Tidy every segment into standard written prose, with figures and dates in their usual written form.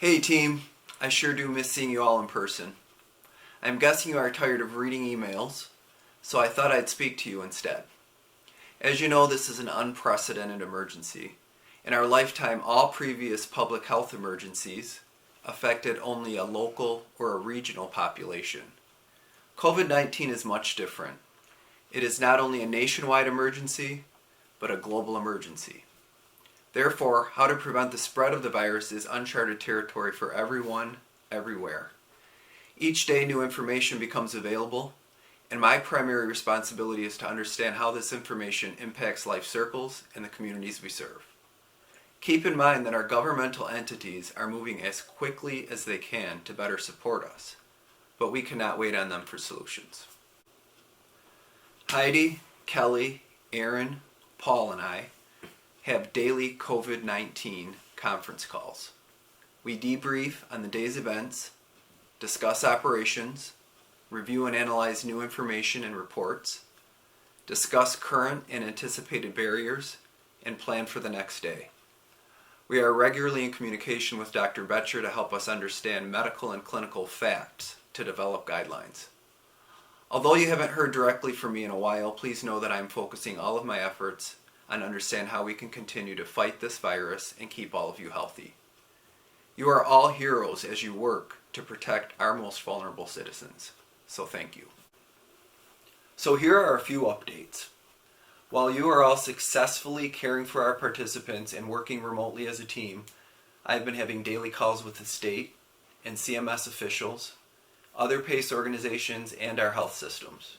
Hey team, I sure do miss seeing you all in person. I'm guessing you are tired of reading emails, so I thought I'd speak to you instead. As you know, this is an unprecedented emergency. In our lifetime, all previous public health emergencies affected only a local or a regional population. COVID-19 is much different. It is not only a nationwide emergency, but a global emergency. Therefore, how to prevent the spread of the virus is uncharted territory for everyone, everywhere. Each day new information becomes available, and my primary responsibility is to understand how this information impacts LifeCircles and the communities we serve. Keep in mind that our governmental entities are moving as quickly as they can to better support us, but we cannot wait on them for solutions. Heidi, Kelly, Aaron, Paul, and I have daily COVID-19 conference calls. We debrief on the day's events, discuss operations, review and analyze new information and reports, discuss current and anticipated barriers, and plan for the next day. We are regularly in communication with Dr. Betcher to help us understand medical and clinical facts to develop guidelines. Although you haven't heard directly from me in a while, please know that I am focusing all of my efforts on understand how we can continue to fight this virus and keep all of you healthy. You are all heroes as you work to protect our most vulnerable citizens, so thank you. So here are a few updates. While you are all successfully caring for our participants and working remotely as a team, I've been having daily calls with the state and CMS officials, other PACE organizations, and our health systems.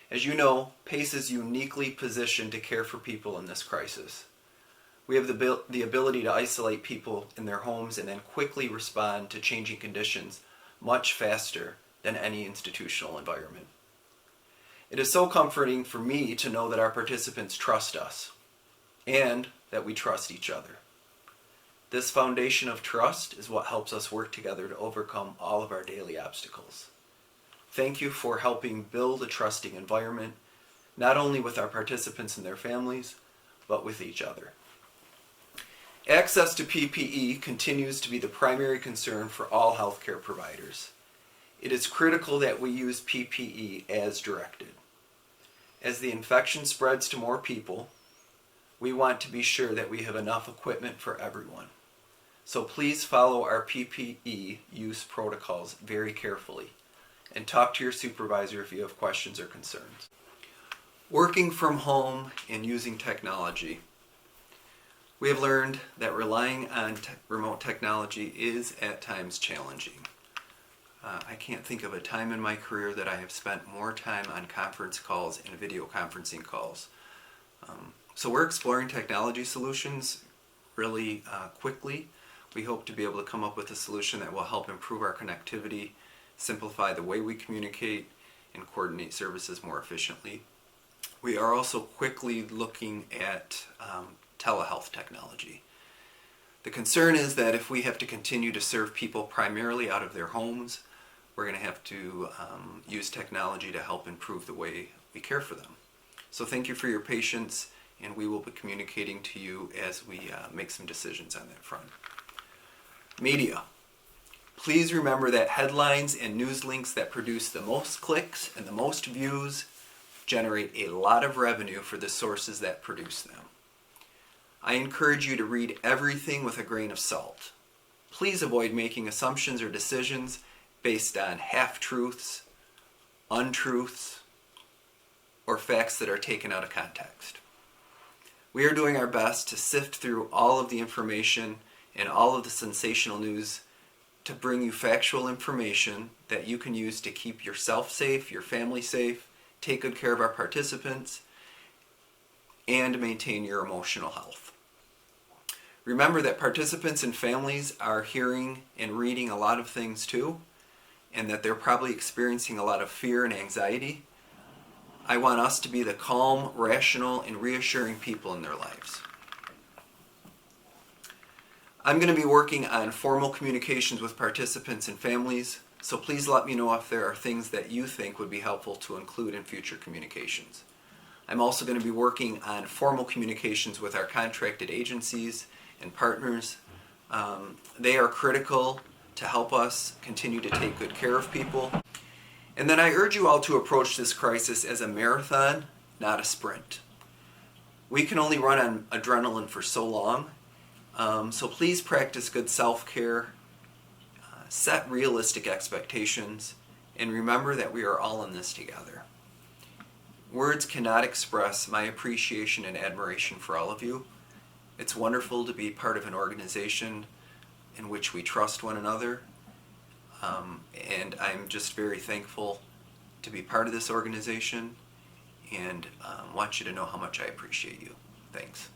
As you know, PACE is uniquely positioned to care for people in this crisis. We have the ability to isolate people in their homes and then quickly respond to changing conditions much faster than any institutional environment. It is so comforting for me to know that our participants trust us and that we trust each other. This foundation of trust is what helps us work together to overcome all of our daily obstacles. Thank you for helping build a trusting environment, not only with our participants and their families, but with each other. Access to PPE continues to be the primary concern for all healthcare providers. It is critical that we use PPE as directed. As the infection spreads to more people, we want to be sure that we have enough equipment for everyone. So please follow our PPE use protocols very carefully and talk to your supervisor if you have questions or concerns. Working from home and using technology. We have learned that relying on remote technology is at times challenging. I can't think of a time in my career that I have spent more time on conference calls and video conferencing calls. So we're exploring technology solutions really quickly. We hope to be able to come up with a solution that will help improve our connectivity, simplify the way we communicate, and coordinate services more efficiently. We are also quickly looking at telehealth technology. The concern is that if we have to continue to serve people primarily out of their homes, we're going to have to use technology to help improve the way we care for them. So thank you for your patience, and we will be communicating to you as we make some decisions on that front. Media. Please remember that headlines and news links that produce the most clicks and the most views generate a lot of revenue for the sources that produce them. I encourage you to read everything with a grain of salt. Please avoid making assumptions or decisions based on half-truths, untruths, or facts that are taken out of context. We are doing our best to sift through all of the information and all of the sensational news to bring you factual information that you can use to keep yourself safe, your family safe, take good care of our participants, and maintain your emotional health. Remember that participants and families are hearing and reading a lot of things too, and that they're probably experiencing a lot of fear and anxiety. I want us to be the calm, rational, and reassuring people in their lives. I'm going to be working on formal communications with participants and families, so please let me know if there are things that you think would be helpful to include in future communications. I'm also going to be working on formal communications with our contracted agencies and partners They are critical to help us continue to take good care of people. And then I urge you all to approach this crisis as a marathon, not a sprint. We can only run on adrenaline for so long, so please practice good self-care, set realistic expectations, and remember that we are all in this together. Words cannot express my appreciation and admiration for all of you. It's wonderful to be part of an organization in which we trust one another, and I'm just very thankful to be part of this organization, and want you to know how much I appreciate you. Thanks.